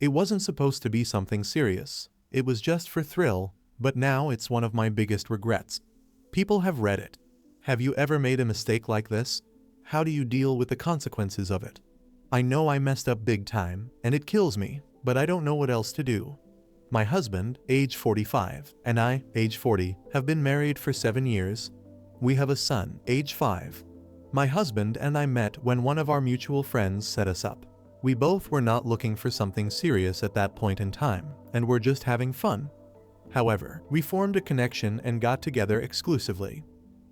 It wasn't supposed to be something serious. It was just for thrill, but now it's one of my biggest regrets. People have read it. Have you ever made a mistake like this? How do you deal with the consequences of it? I know I messed up big time, and it kills me, but I don't know what else to do. My husband, age 45, and I, age 40, have been married for 7 years. We have a son, age 5. My husband and I met when one of our mutual friends set us up. We both were not looking for something serious at that point in time, and were just having fun. However, we formed a connection and got together exclusively.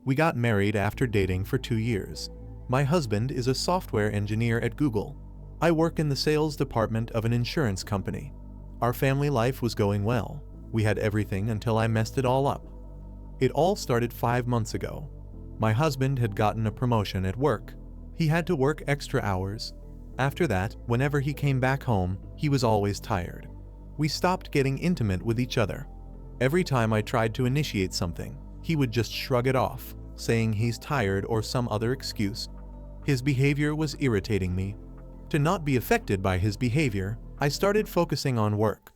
We got married after dating for 2 years. My husband is a software engineer at Google. I work in the sales department of an insurance company. Our family life was going well. We had everything until I messed it all up. It all started 5 months ago. My husband had gotten a promotion at work. He had to work extra hours. After that, whenever he came back home, he was always tired. We stopped getting intimate with each other. Every time I tried to initiate something, he would just shrug it off, saying he's tired or some other excuse. His behavior was irritating me. To not be affected by his behavior, I started focusing on work.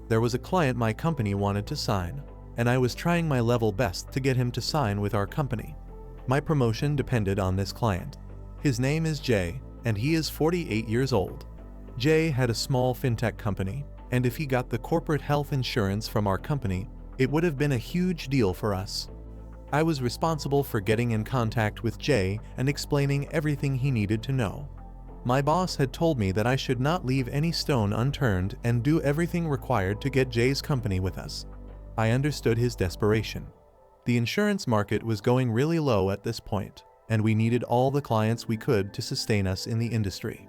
There was a client my company wanted to sign, and I was trying my level best to get him to sign with our company. My promotion depended on this client. His name is Jay, and he is 48 years old. Jay had a small fintech company, and if he got the corporate health insurance from our company, it would have been a huge deal for us. I was responsible for getting in contact with Jay and explaining everything he needed to know. My boss had told me that I should not leave any stone unturned and do everything required to get Jay's company with us. I understood his desperation. The insurance market was going really low at this point, and we needed all the clients we could to sustain us in the industry.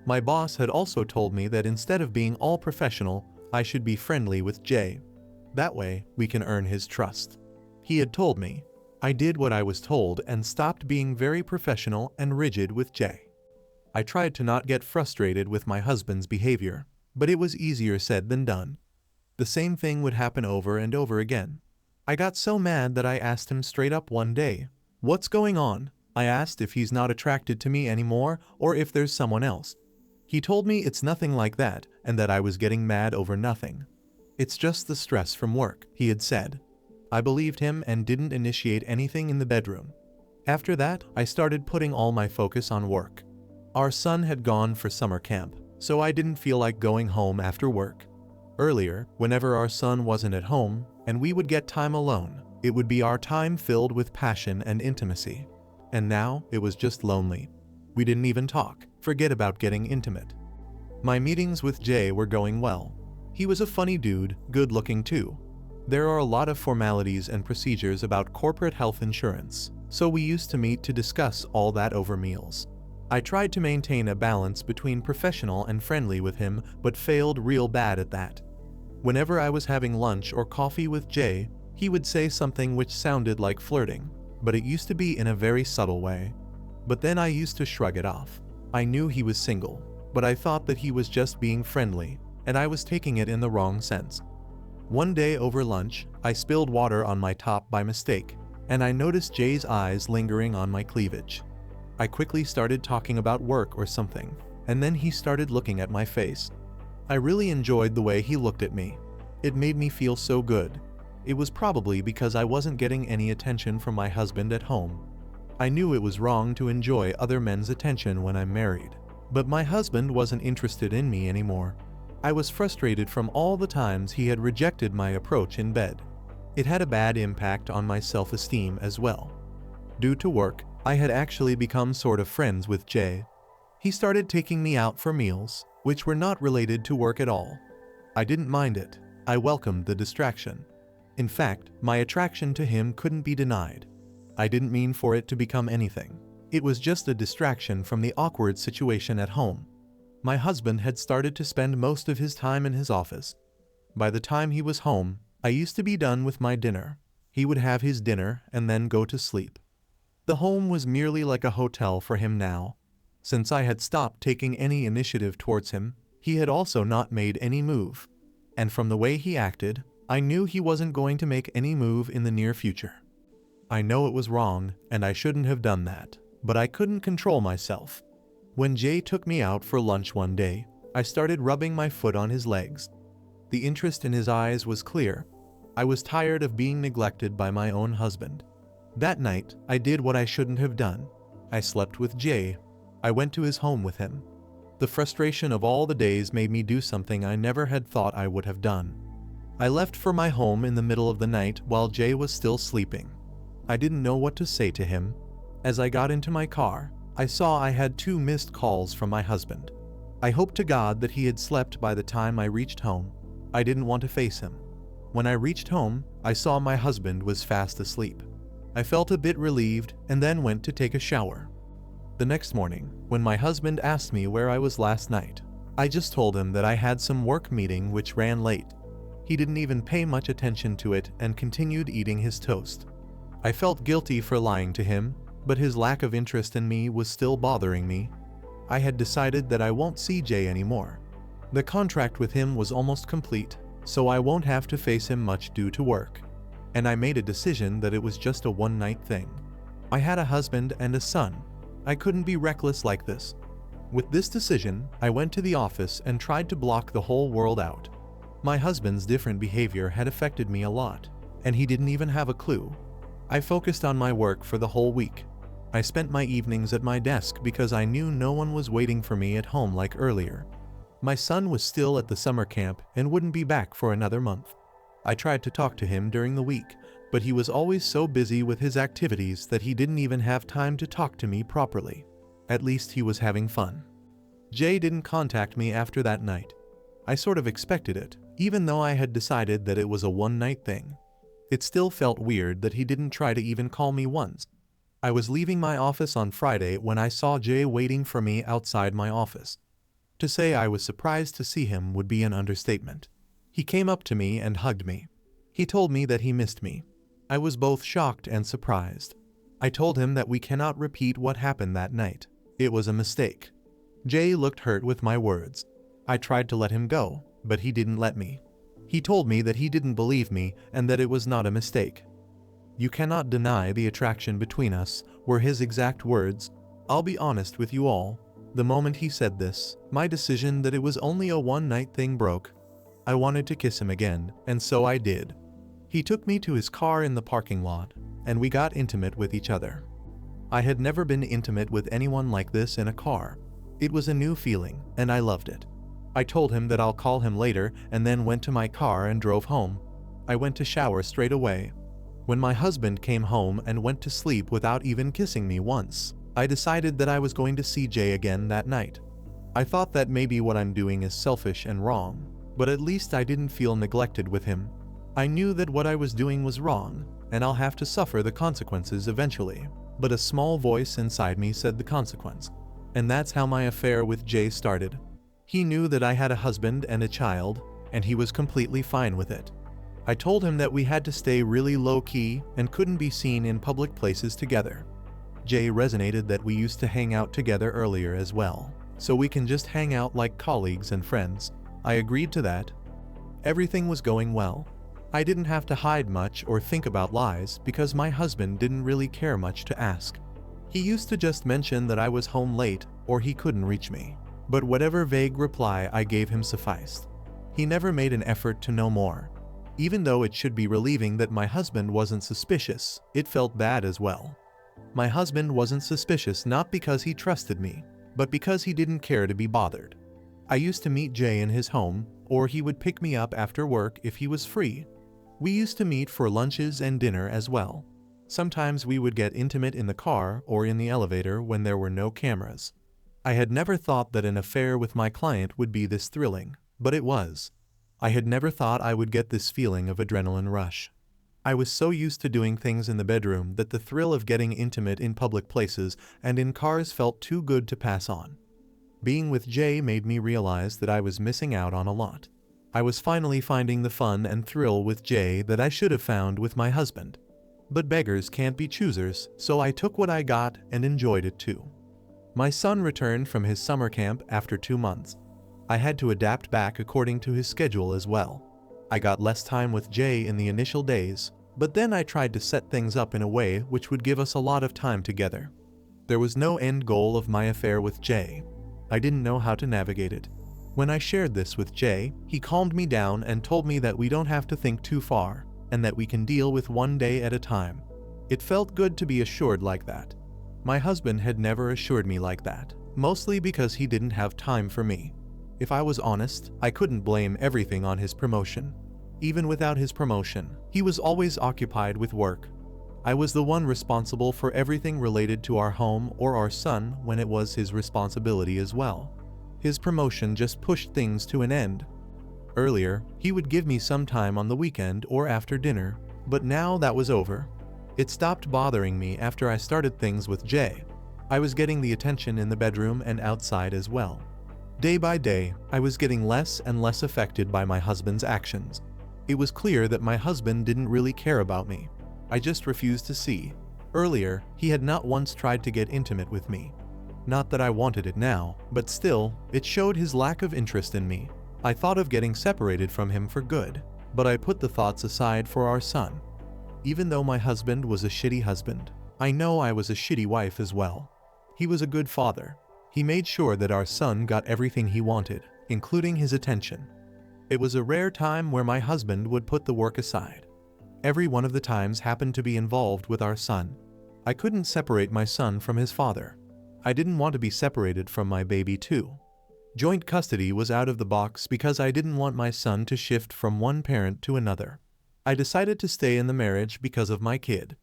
My boss had also told me that instead of being all professional, I should be friendly with Jay. That way, we can earn his trust. He had told me. I did what I was told and stopped being very professional and rigid with Jay. I tried to not get frustrated with my husband's behavior, but it was easier said than done. The same thing would happen over and over again. I got so mad that I asked him straight up one day, "What's going on?" I asked if he's not attracted to me anymore or if there's someone else. He told me it's nothing like that and that I was getting mad over nothing. "It's just the stress from work," he had said. I believed him and didn't initiate anything in the bedroom. After that, I started putting all my focus on work. Our son had gone for summer camp, so I didn't feel like going home after work. Earlier, whenever our son wasn't at home and we would get time alone, it would be our time filled with passion and intimacy. And now, it was just lonely. We didn't even talk, forget about getting intimate. My meetings with Jay were going well. He was a funny dude, good looking too. There are a lot of formalities and procedures about corporate health insurance, so we used to meet to discuss all that over meals. I tried to maintain a balance between professional and friendly with him, but failed real bad at that. Whenever I was having lunch or coffee with Jay, he would say something which sounded like flirting, but it used to be in a very subtle way. But then I used to shrug it off. I knew he was single, but I thought that he was just being friendly, and I was taking it in the wrong sense. One day over lunch, I spilled water on my top by mistake, and I noticed Jay's eyes lingering on my cleavage. I quickly started talking about work or something, and then he started looking at my face. I really enjoyed the way he looked at me. It made me feel so good. It was probably because I wasn't getting any attention from my husband at home. I knew it was wrong to enjoy other men's attention when I'm married, but my husband wasn't interested in me anymore. I was frustrated from all the times he had rejected my approach in bed. It had a bad impact on my self-esteem as well. Due to work, I had actually become sort of friends with Jay. He started taking me out for meals, which were not related to work at all. I didn't mind it. I welcomed the distraction. In fact, my attraction to him couldn't be denied. I didn't mean for it to become anything. It was just a distraction from the awkward situation at home. My husband had started to spend most of his time in his office. By the time he was home, I used to be done with my dinner. He would have his dinner and then go to sleep. The home was merely like a hotel for him now. Since I had stopped taking any initiative towards him, he had also not made any move. And from the way he acted, I knew he wasn't going to make any move in the near future. I know it was wrong, and I shouldn't have done that, but I couldn't control myself. When Jay took me out for lunch one day, I started rubbing my foot on his legs. The interest in his eyes was clear. I was tired of being neglected by my own husband. That night, I did what I shouldn't have done. I slept with Jay. I went to his home with him. The frustration of all the days made me do something I never had thought I would have done. I left for my home in the middle of the night while Jay was still sleeping. I didn't know what to say to him. As I got into my car, I saw I had 2 missed calls from my husband. I hoped to God that he had slept by the time I reached home. I didn't want to face him. When I reached home, I saw my husband was fast asleep. I felt a bit relieved and then went to take a shower. The next morning, when my husband asked me where I was last night, I just told him that I had some work meeting which ran late. He didn't even pay much attention to it and continued eating his toast. I felt guilty for lying to him, but his lack of interest in me was still bothering me. I had decided that I won't see Jay anymore. The contract with him was almost complete, so I won't have to face him much due to work. And I made a decision that it was just a one-night thing. I had a husband and a son. I couldn't be reckless like this. With this decision, I went to the office and tried to block the whole world out. My husband's different behavior had affected me a lot, and he didn't even have a clue. I focused on my work for the whole week. I spent my evenings at my desk because I knew no one was waiting for me at home like earlier. My son was still at the summer camp and wouldn't be back for another month. I tried to talk to him during the week, but he was always so busy with his activities that he didn't even have time to talk to me properly. At least he was having fun. Jay didn't contact me after that night. I sort of expected it, even though I had decided that it was a one-night thing. It still felt weird that he didn't try to even call me once. I was leaving my office on Friday when I saw Jay waiting for me outside my office. To say I was surprised to see him would be an understatement. He came up to me and hugged me. He told me that he missed me. I was both shocked and surprised. I told him that we cannot repeat what happened that night. It was a mistake. Jay looked hurt with my words. I tried to let him go, but he didn't let me. He told me that he didn't believe me and that it was not a mistake. "You cannot deny the attraction between us," were his exact words. I'll be honest with you all. The moment he said this, my decision that it was only a one-night thing broke. I wanted to kiss him again, and so I did. He took me to his car in the parking lot, and we got intimate with each other. I had never been intimate with anyone like this in a car. It was a new feeling, and I loved it. I told him that I'll call him later and then went to my car and drove home. I went to shower straight away. When my husband came home and went to sleep without even kissing me once, I decided that I was going to see Jay again that night. I thought that maybe what I'm doing is selfish and wrong, but at least I didn't feel neglected with him. I knew that what I was doing was wrong, and I'll have to suffer the consequences eventually. But a small voice inside me said the consequence. And that's how my affair with Jay started. He knew that I had a husband and a child, and he was completely fine with it. I told him that we had to stay really low-key and couldn't be seen in public places together. Jay resonated that we used to hang out together earlier as well, so we can just hang out like colleagues and friends. I agreed to that. Everything was going well. I didn't have to hide much or think about lies because my husband didn't really care much to ask. He used to just mention that I was home late or he couldn't reach me, but whatever vague reply I gave him sufficed. He never made an effort to know more. Even though it should be relieving that my husband wasn't suspicious, it felt bad as well. My husband wasn't suspicious not because he trusted me, but because he didn't care to be bothered. I used to meet Jay in his home, or he would pick me up after work if he was free. We used to meet for lunches and dinner as well. Sometimes we would get intimate in the car or in the elevator when there were no cameras. I had never thought that an affair with my client would be this thrilling, but it was. I had never thought I would get this feeling of adrenaline rush. I was so used to doing things in the bedroom that the thrill of getting intimate in public places and in cars felt too good to pass on. Being with Jay made me realize that I was missing out on a lot. I was finally finding the fun and thrill with Jay that I should have found with my husband. But beggars can't be choosers, so I took what I got and enjoyed it too. My son returned from his summer camp after 2 months. I had to adapt back according to his schedule as well. I got less time with Jay in the initial days, but then I tried to set things up in a way which would give us a lot of time together. There was no end goal of my affair with Jay. I didn't know how to navigate it. When I shared this with Jay, he calmed me down and told me that we don't have to think too far, and that we can deal with one day at a time. It felt good to be assured like that. My husband had never assured me like that, mostly because he didn't have time for me. If I was honest, I couldn't blame everything on his promotion. Even without his promotion, he was always occupied with work. I was the one responsible for everything related to our home or our son when it was his responsibility as well. His promotion just pushed things to an end. Earlier, he would give me some time on the weekend or after dinner, but now that was over. It stopped bothering me after I started things with Jay. I was getting the attention in the bedroom and outside as well. Day by day, I was getting less and less affected by my husband's actions. It was clear that my husband didn't really care about me. I just refused to see. Earlier, he had not once tried to get intimate with me. Not that I wanted it now, but still, it showed his lack of interest in me. I thought of getting separated from him for good, but I put the thoughts aside for our son. Even though my husband was a shitty husband, I know I was a shitty wife as well. He was a good father. He made sure that our son got everything he wanted, including his attention. It was a rare time where my husband would put the work aside. Every one of the times happened to be involved with our son. I couldn't separate my son from his father. I didn't want to be separated from my baby too. Joint custody was out of the box because I didn't want my son to shift from one parent to another. I decided to stay in the marriage because of my kid.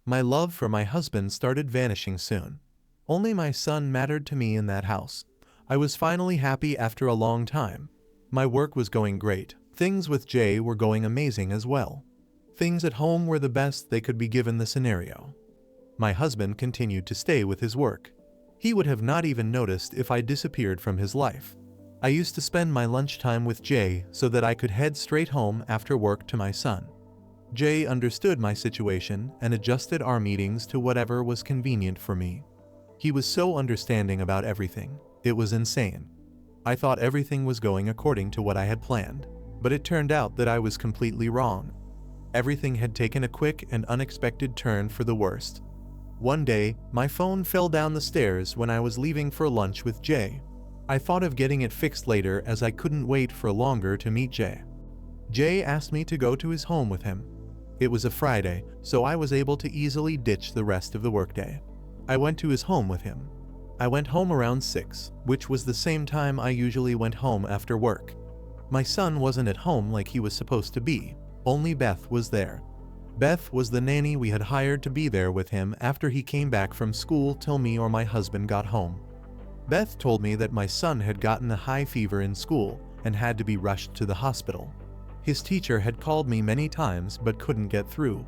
My love for my husband started vanishing soon. Only my son mattered to me in that house. I was finally happy after a long time. My work was going great. Things with Jay were going amazing as well. Things at home were the best they could be given the scenario. My husband continued to stay with his work. He would have not even noticed if I disappeared from his life. I used to spend my lunchtime with Jay so that I could head straight home after work to my son. Jay understood my situation and adjusted our meetings to whatever was convenient for me. He was so understanding about everything. It was insane. I thought everything was going according to what I had planned, but it turned out that I was completely wrong. Everything had taken a quick and unexpected turn for the worst. One day, my phone fell down the stairs when I was leaving for lunch with Jay. I thought of getting it fixed later as I couldn't wait for longer to meet Jay. Jay asked me to go to his home with him. It was a Friday, so I was able to easily ditch the rest of the workday. I went to his home with him. I went home around 6, which was the same time I usually went home after work. My son wasn't at home like he was supposed to be. Only Beth was there. Beth was the nanny we had hired to be there with him after he came back from school till me or my husband got home. Beth told me that my son had gotten a high fever in school and had to be rushed to the hospital. His teacher had called me many times but couldn't get through.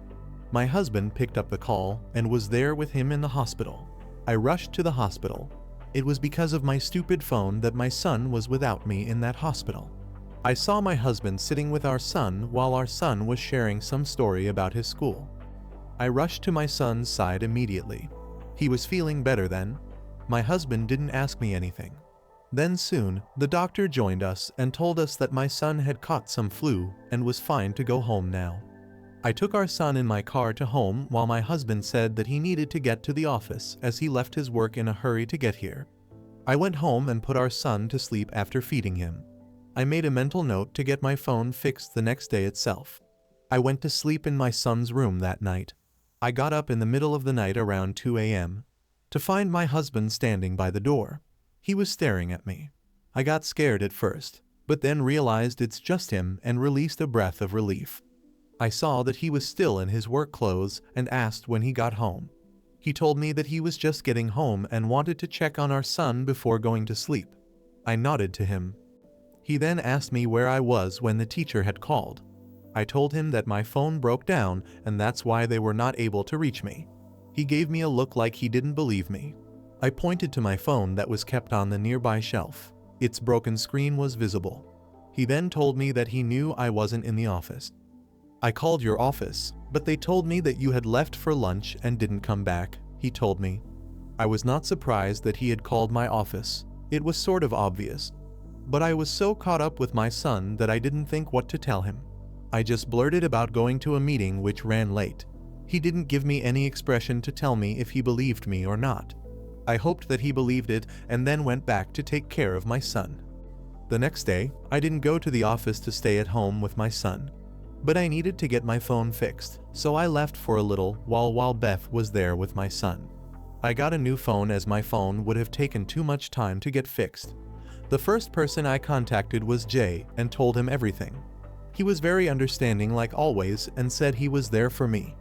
My husband picked up the call and was there with him in the hospital. I rushed to the hospital. It was because of my stupid phone that my son was without me in that hospital. I saw my husband sitting with our son while our son was sharing some story about his school. I rushed to my son's side immediately. He was feeling better then. My husband didn't ask me anything. Then soon, the doctor joined us and told us that my son had caught some flu and was fine to go home now. I took our son in my car to home while my husband said that he needed to get to the office as he left his work in a hurry to get here. I went home and put our son to sleep after feeding him. I made a mental note to get my phone fixed the next day itself. I went to sleep in my son's room that night. I got up in the middle of the night around 2 a.m. to find my husband standing by the door. He was staring at me. I got scared at first, but then realized it's just him and released a breath of relief. I saw that he was still in his work clothes and asked when he got home. He told me that he was just getting home and wanted to check on our son before going to sleep. I nodded to him. He then asked me where I was when the teacher had called. I told him that my phone broke down and that's why they were not able to reach me. He gave me a look like he didn't believe me. I pointed to my phone that was kept on the nearby shelf. Its broken screen was visible. He then told me that he knew I wasn't in the office. I called your office, but they told me that you had left for lunch and didn't come back, he told me. I was not surprised that he had called my office. It was sort of obvious. But I was so caught up with my son that I didn't think what to tell him. I just blurted about going to a meeting which ran late. He didn't give me any expression to tell me if he believed me or not. I hoped that he believed it and then went back to take care of my son. The next day, I didn't go to the office to stay at home with my son. But I needed to get my phone fixed, so I left for a little while Beth was there with my son. I got a new phone as my phone would have taken too much time to get fixed. The first person I contacted was Jay and told him everything. He was very understanding like always and said he was there for me.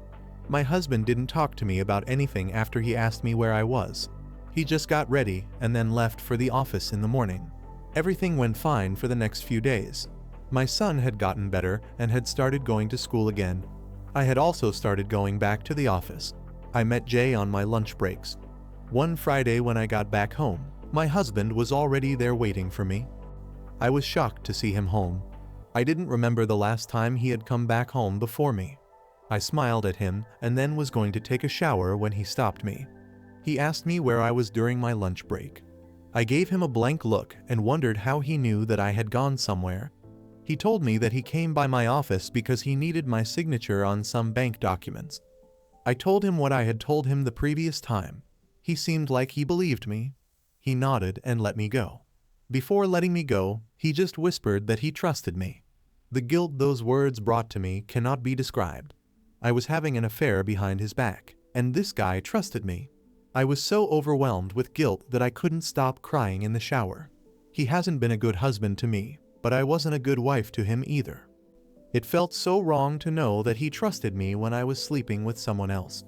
My husband didn't talk to me about anything after he asked me where I was. He just got ready and then left for the office in the morning. Everything went fine for the next few days. My son had gotten better and had started going to school again. I had also started going back to the office. I met Jay on my lunch breaks. One Friday when I got back home, my husband was already there waiting for me. I was shocked to see him home. I didn't remember the last time he had come back home before me. I smiled at him and then was going to take a shower when he stopped me. He asked me where I was during my lunch break. I gave him a blank look and wondered how he knew that I had gone somewhere. He told me that he came by my office because he needed my signature on some bank documents. I told him what I had told him the previous time. He seemed like he believed me. He nodded and let me go. Before letting me go, he just whispered that he trusted me. The guilt those words brought to me cannot be described. I was having an affair behind his back, and this guy trusted me. I was so overwhelmed with guilt that I couldn't stop crying in the shower. He hasn't been a good husband to me, but I wasn't a good wife to him either. It felt so wrong to know that he trusted me when I was sleeping with someone else.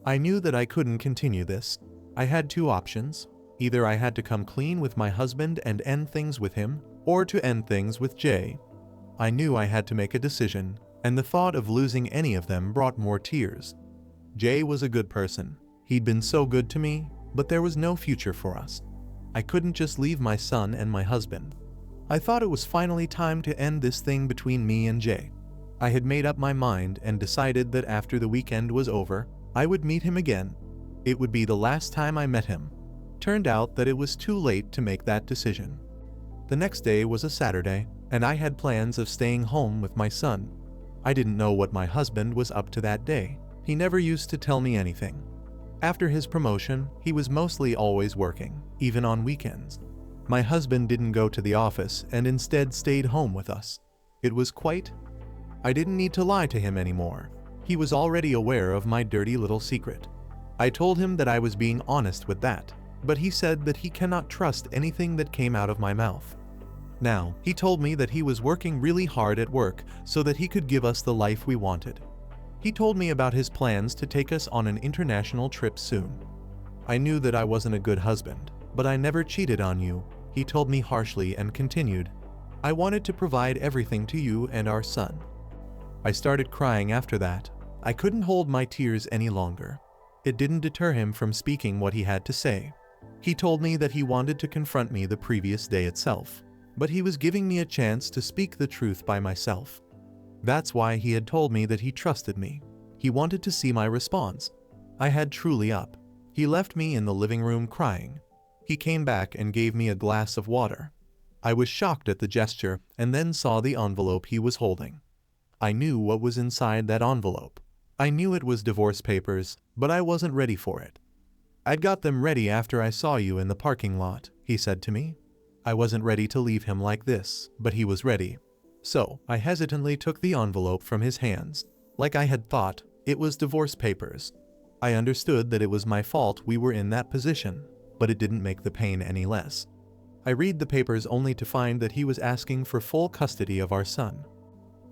I knew that I couldn't continue this. I had two options. Either I had to come clean with my husband and end things with him, or to end things with Jay. I knew I had to make a decision, and the thought of losing any of them brought more tears. Jay was a good person. He'd been so good to me, but there was no future for us. I couldn't just leave my son and my husband. I thought it was finally time to end this thing between me and Jay. I had made up my mind and decided that after the weekend was over, I would meet him again. It would be the last time I met him. Turned out that it was too late to make that decision. The next day was a Saturday, and I had plans of staying home with my son. I didn't know what my husband was up to that day. He never used to tell me anything. After his promotion, he was mostly always working, even on weekends. My husband didn't go to the office and instead stayed home with us. It was quite... I didn't need to lie to him anymore. He was already aware of my dirty little secret. I told him that I was being honest with that, but he said that he cannot trust anything that came out of my mouth. Now, he told me that he was working really hard at work so that he could give us the life we wanted. He told me about his plans to take us on an international trip soon. I knew that I wasn't a good husband, but I never cheated on you, he told me harshly and continued. I wanted to provide everything to you and our son. I started crying after that. I couldn't hold my tears any longer. It didn't deter him from speaking what he had to say. He told me that he wanted to confront me the previous day itself, but he was giving me a chance to speak the truth by myself. That's why he had told me that he trusted me. He wanted to see my response. I had truly up. He left me in the living room crying. He came back and gave me a glass of water. I was shocked at the gesture and then saw the envelope he was holding. I knew what was inside that envelope. I knew it was divorce papers, but I wasn't ready for it. I'd got them ready after I saw you in the parking lot, he said to me. I wasn't ready to leave him like this, but he was ready. So, I hesitantly took the envelope from his hands. Like I had thought, it was divorce papers. I understood that it was my fault we were in that position, but it didn't make the pain any less. I read the papers only to find that he was asking for full custody of our son.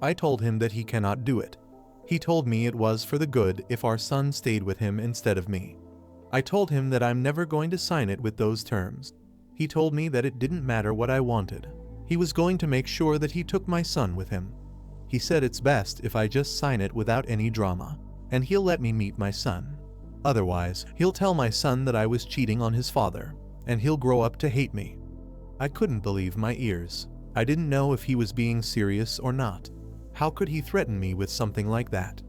I told him that he cannot do it. He told me it was for the good if our son stayed with him instead of me. I told him that I'm never going to sign it with those terms. He told me that it didn't matter what I wanted. He was going to make sure that he took my son with him. He said it's best if I just sign it without any drama, and he'll let me meet my son. Otherwise, he'll tell my son that I was cheating on his father, and he'll grow up to hate me. I couldn't believe my ears. I didn't know if he was being serious or not. How could he threaten me with something like that?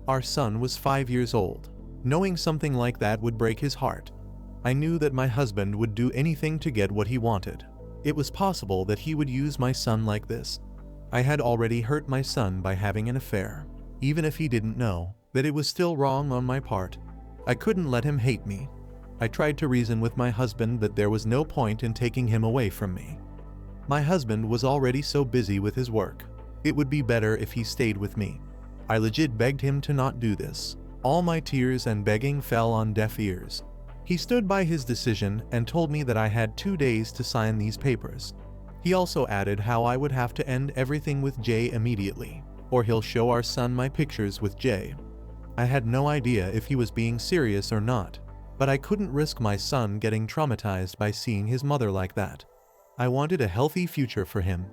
Our son was 5 years old. Knowing something like that would break his heart. I knew that my husband would do anything to get what he wanted. It was possible that he would use my son like this. I had already hurt my son by having an affair. Even if he didn't know, that it was still wrong on my part. I couldn't let him hate me. I tried to reason with my husband that there was no point in taking him away from me. My husband was already so busy with his work. It would be better if he stayed with me. I legit begged him to not do this. All my tears and begging fell on deaf ears. He stood by his decision and told me that I had 2 days to sign these papers. He also added how I would have to end everything with Jay immediately, or he'll show our son my pictures with Jay. I had no idea if he was being serious or not, but I couldn't risk my son getting traumatized by seeing his mother like that. I wanted a healthy future for him.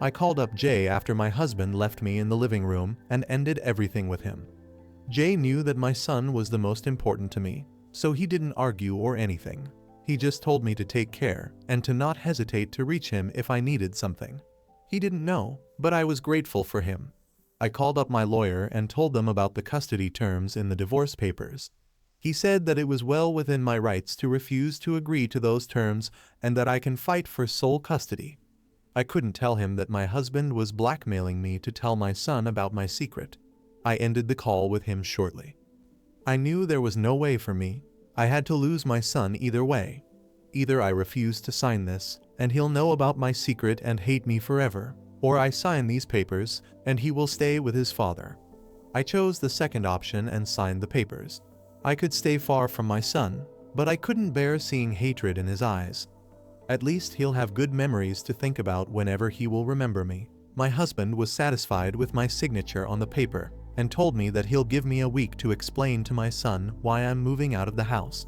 I called up Jay after my husband left me in the living room and ended everything with him. Jay knew that my son was the most important to me, so he didn't argue or anything. He just told me to take care and to not hesitate to reach him if I needed something. He didn't know, but I was grateful for him. I called up my lawyer and told them about the custody terms in the divorce papers. He said that it was well within my rights to refuse to agree to those terms and that I can fight for sole custody. I couldn't tell him that my husband was blackmailing me to tell my son about my secret. I ended the call with him shortly. I knew there was no way for me. I had to lose my son either way. Either I refuse to sign this, and he'll know about my secret and hate me forever, or I sign these papers, and he will stay with his father. I chose the second option and signed the papers. I could stay far from my son, but I couldn't bear seeing hatred in his eyes. At least he'll have good memories to think about whenever he will remember me. My husband was satisfied with my signature on the paper and told me that he'll give me a week to explain to my son why I'm moving out of the house.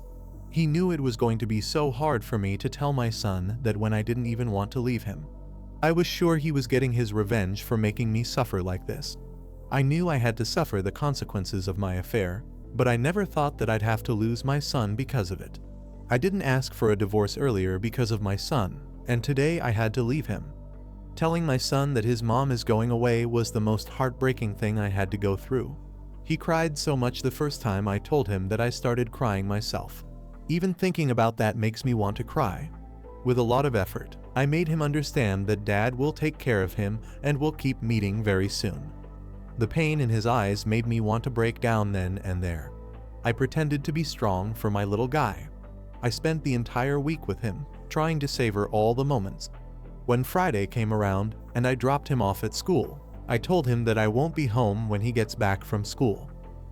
He knew it was going to be so hard for me to tell my son that when I didn't even want to leave him. I was sure he was getting his revenge for making me suffer like this. I knew I had to suffer the consequences of my affair, but I never thought that I'd have to lose my son because of it. I didn't ask for a divorce earlier because of my son, and today I had to leave him. Telling my son that his mom is going away was the most heartbreaking thing I had to go through. He cried so much the first time I told him that I started crying myself. Even thinking about that makes me want to cry. With a lot of effort, I made him understand that Dad will take care of him and will keep meeting very soon. The pain in his eyes made me want to break down then and there. I pretended to be strong for my little guy. I spent the entire week with him, trying to savor all the moments. When Friday came around and I dropped him off at school, I told him that I won't be home when he gets back from school.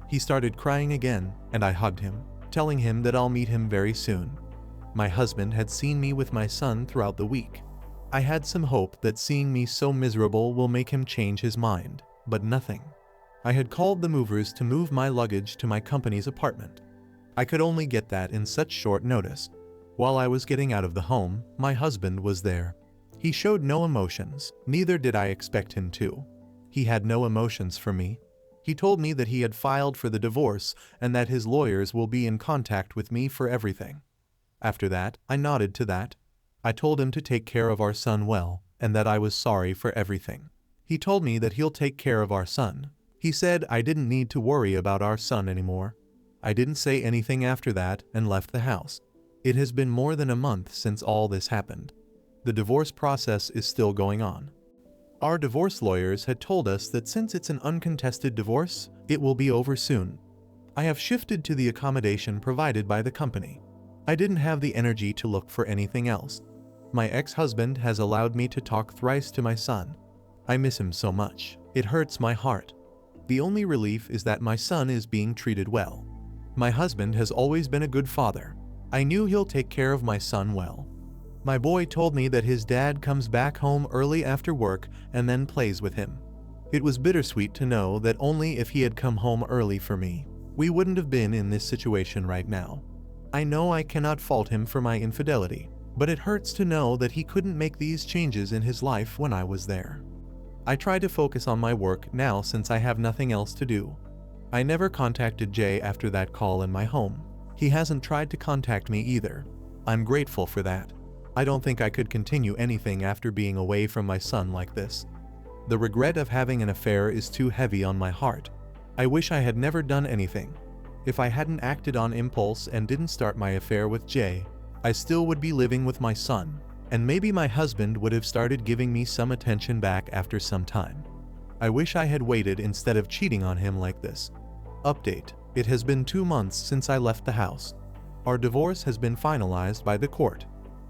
He started crying again, and I hugged him, telling him that I'll meet him very soon. My husband had seen me with my son throughout the week. I had some hope that seeing me so miserable will make him change his mind, but nothing. I had called the movers to move my luggage to my company's apartment. I could only get that in such short notice. While I was getting out of the home, my husband was there. He showed no emotions, neither did I expect him to. He had no emotions for me. He told me that he had filed for the divorce and that his lawyers will be in contact with me for everything. After that, I nodded to that. I told him to take care of our son well, and that I was sorry for everything. He told me that he'll take care of our son. He said I didn't need to worry about our son anymore. I didn't say anything after that and left the house. It has been more than a month since all this happened. The divorce process is still going on. Our divorce lawyers had told us that since it's an uncontested divorce, it will be over soon. I have shifted to the accommodation provided by the company. I didn't have the energy to look for anything else. My ex-husband has allowed me to talk thrice to my son. I miss him so much. It hurts my heart. The only relief is that my son is being treated well. My husband has always been a good father. I knew he'll take care of my son well. My boy told me that his dad comes back home early after work and then plays with him. It was bittersweet to know that only if he had come home early for me, we wouldn't have been in this situation right now. I know I cannot fault him for my infidelity, but it hurts to know that he couldn't make these changes in his life when I was there. I try to focus on my work now since I have nothing else to do. I never contacted Jay after that call in my home. He hasn't tried to contact me either. I'm grateful for that. I don't think I could continue anything after being away from my son like this. The regret of having an affair is too heavy on my heart. I wish I had never done anything. If I hadn't acted on impulse and didn't start my affair with Jay, I still would be living with my son, and maybe my husband would have started giving me some attention back after some time. I wish I had waited instead of cheating on him like this. Update: it has been 2 months since I left the house. Our divorce has been finalized by the court.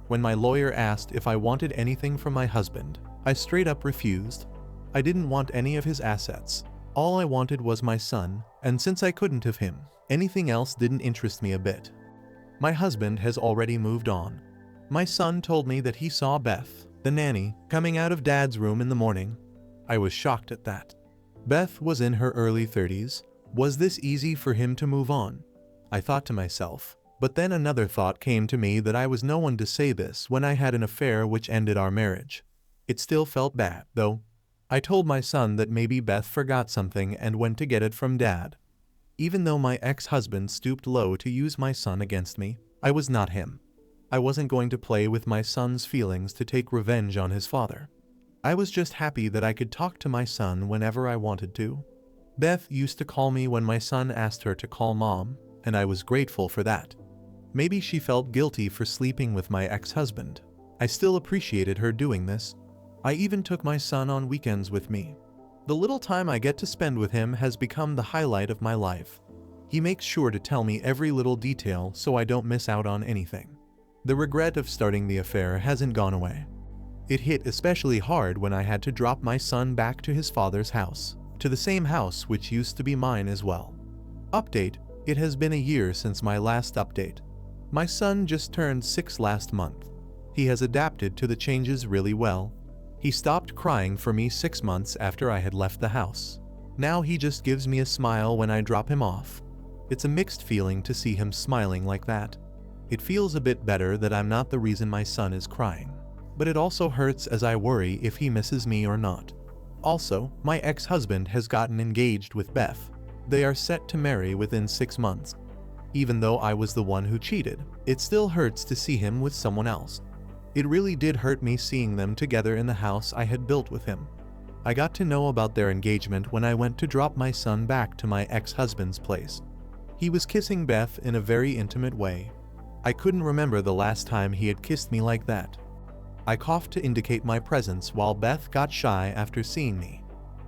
When my lawyer asked if I wanted anything from my husband, I straight up refused. I didn't want any of his assets. All I wanted was my son, and since I couldn't have him, anything else didn't interest me a bit. My husband has already moved on. My son told me that he saw Beth, the nanny, coming out of Dad's room in the morning. I was shocked at that. Beth was in her early 30s. Was this easy for him to move on? I thought to myself, but then another thought came to me that I was no one to say this when I had an affair which ended our marriage. It still felt bad, though. I told my son that maybe Beth forgot something and went to get it from Dad. Even though my ex-husband stooped low to use my son against me, I was not him. I wasn't going to play with my son's feelings to take revenge on his father. I was just happy that I could talk to my son whenever I wanted to. Beth used to call me when my son asked her to call Mom, and I was grateful for that. Maybe she felt guilty for sleeping with my ex-husband. I still appreciated her doing this. I even took my son on weekends with me. The little time I get to spend with him has become the highlight of my life. He makes sure to tell me every little detail so I don't miss out on anything. The regret of starting the affair hasn't gone away. It hit especially hard when I had to drop my son back to his father's house, to the same house which used to be mine as well. Update: it has been a year since my last update. My son just turned 6 last month. He has adapted to the changes really well. He stopped crying for me 6 months after I had left the house. Now he just gives me a smile when I drop him off. It's a mixed feeling to see him smiling like that. It feels a bit better that I'm not the reason my son is crying. But it also hurts as I worry if he misses me or not. Also, my ex-husband has gotten engaged with Beth. They are set to marry within 6 months. Even though I was the one who cheated, it still hurts to see him with someone else. It really did hurt me seeing them together in the house I had built with him. I got to know about their engagement when I went to drop my son back to my ex-husband's place. He was kissing Beth in a very intimate way. I couldn't remember the last time he had kissed me like that. I coughed to indicate my presence while Beth got shy after seeing me.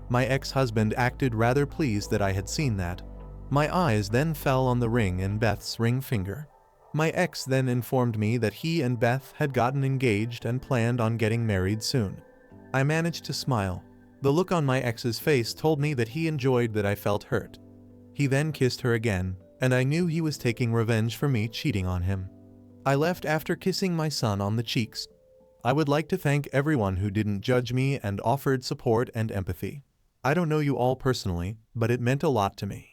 My ex-husband acted rather pleased that I had seen that. My eyes then fell on the ring in Beth's ring finger. My ex then informed me that he and Beth had gotten engaged and planned on getting married soon. I managed to smile. The look on my ex's face told me that he enjoyed that I felt hurt. He then kissed her again, and I knew he was taking revenge for me cheating on him. I left after kissing my son on the cheeks. I would like to thank everyone who didn't judge me and offered support and empathy. I don't know you all personally, but it meant a lot to me.